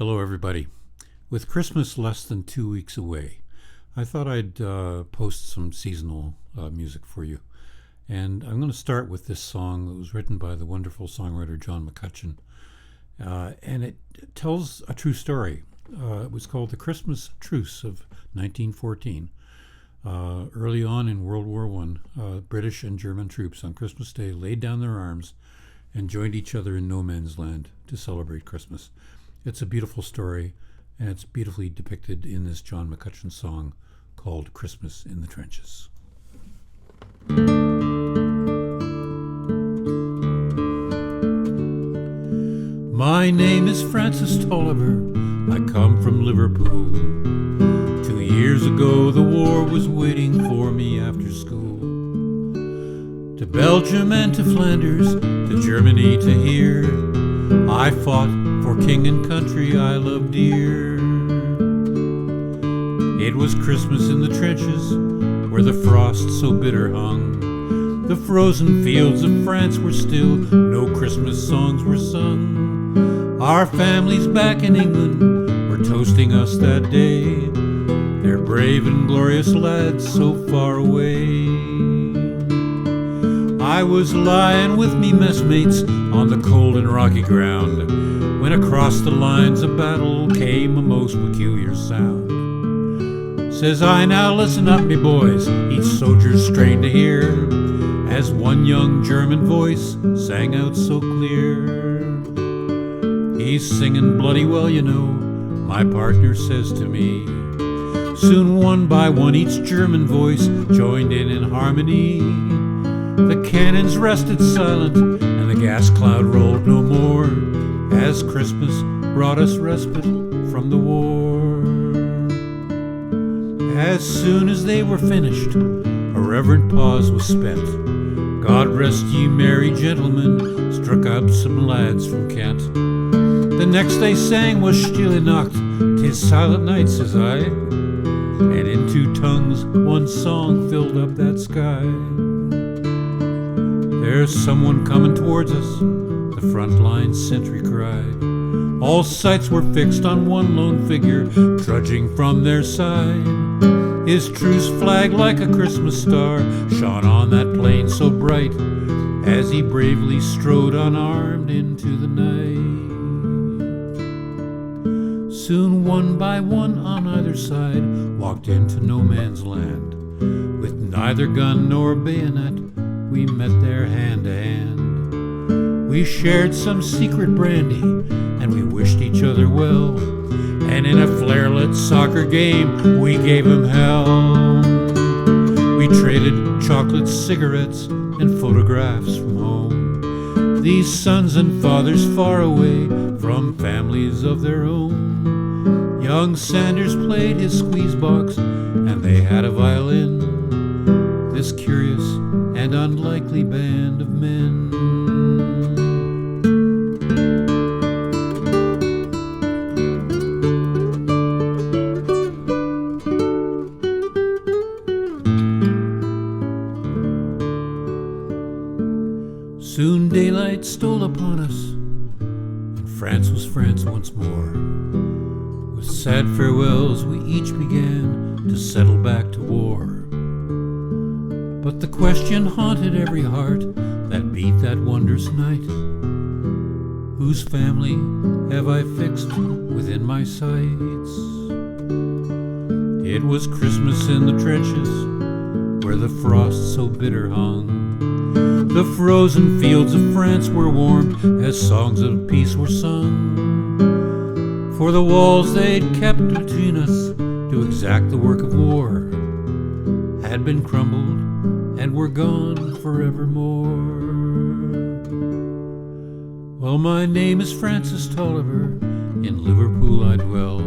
Hello, everybody. With Christmas less than 2 weeks away, I thought I'd post some seasonal music for you. And I'm going to start with this song that was written by the wonderful songwriter John McCutcheon. And it tells a true story. It was called The Christmas Truce of 1914. Early on in World War I, British and German troops on Christmas Day laid down their arms and joined each other in no man's land to celebrate Christmas. It's a beautiful story, and it's beautifully depicted in this John McCutcheon song called Christmas in the Trenches. My name is Francis Tolliver. I come from Liverpool. 2 years ago the war was waiting for me after school. To Belgium and to Flanders, to Germany, to here, I fought for king and country I love dear. It was Christmas in the trenches, where the frost so bitter hung. The frozen fields of France were still, no Christmas songs were sung. Our families back in England were toasting us that day. They're brave and glorious lads so far away. I was lying with me messmates on the cold and rocky ground, when across the lines of battle came a most peculiar sound. Says I, now listen up, me boys, each soldier's strained to hear, as one young German voice sang out so clear. He's singing bloody well, you know, my partner says to me. Soon one by one each German voice joined in harmony. The cannons rested silent and the gas cloud rolled no more, as Christmas brought us respite from the war. As soon as they were finished, a reverent pause was spent. God rest ye merry gentlemen, struck up some lads from Kent. The next they sang was Stille Nacht, 'tis silent night, says I, and in two tongues one song filled up that sky. There's someone coming towards us, the front line sentry cried. All sights were fixed on one lone figure trudging from their side. His truce flag like a Christmas star shone on that plain so bright, as he bravely strode unarmed into the night. Soon one by one on either side walked into no man's land. With neither gun nor bayonet we met there hand to hand. We shared some secret brandy and we wished each other well, and in a flare-lit soccer game we gave 'em hell. We traded chocolates, cigarettes, and photographs from home. These sons and fathers far away from families of their own. Young Sanders played his squeeze box and they had a violin. This curious and unlikely band of men. Soon daylight stole upon us, and France was France once more. With sad farewells we each began to settle back to war. But the question haunted every heart that beat that wondrous night: whose family have I fixed within my sights? It was Christmas in the trenches, where the frost so bitter hung. The frozen fields of France were warmed as songs of peace were sung. For the walls they'd kept between us to exact the work of war had been crumbled and were gone forevermore. Well, my name is Francis Tolliver, in Liverpool I dwell.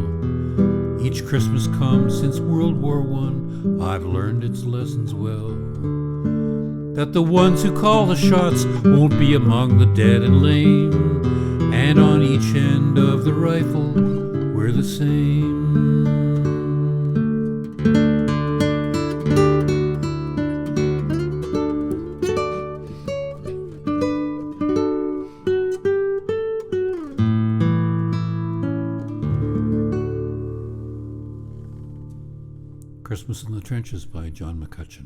Each Christmas come since World War I, I've learned its lessons well. That the ones who call the shots won't be among the dead and lame, and on each end of the rifle we're the same. Christmas in the Trenches by John McCutcheon.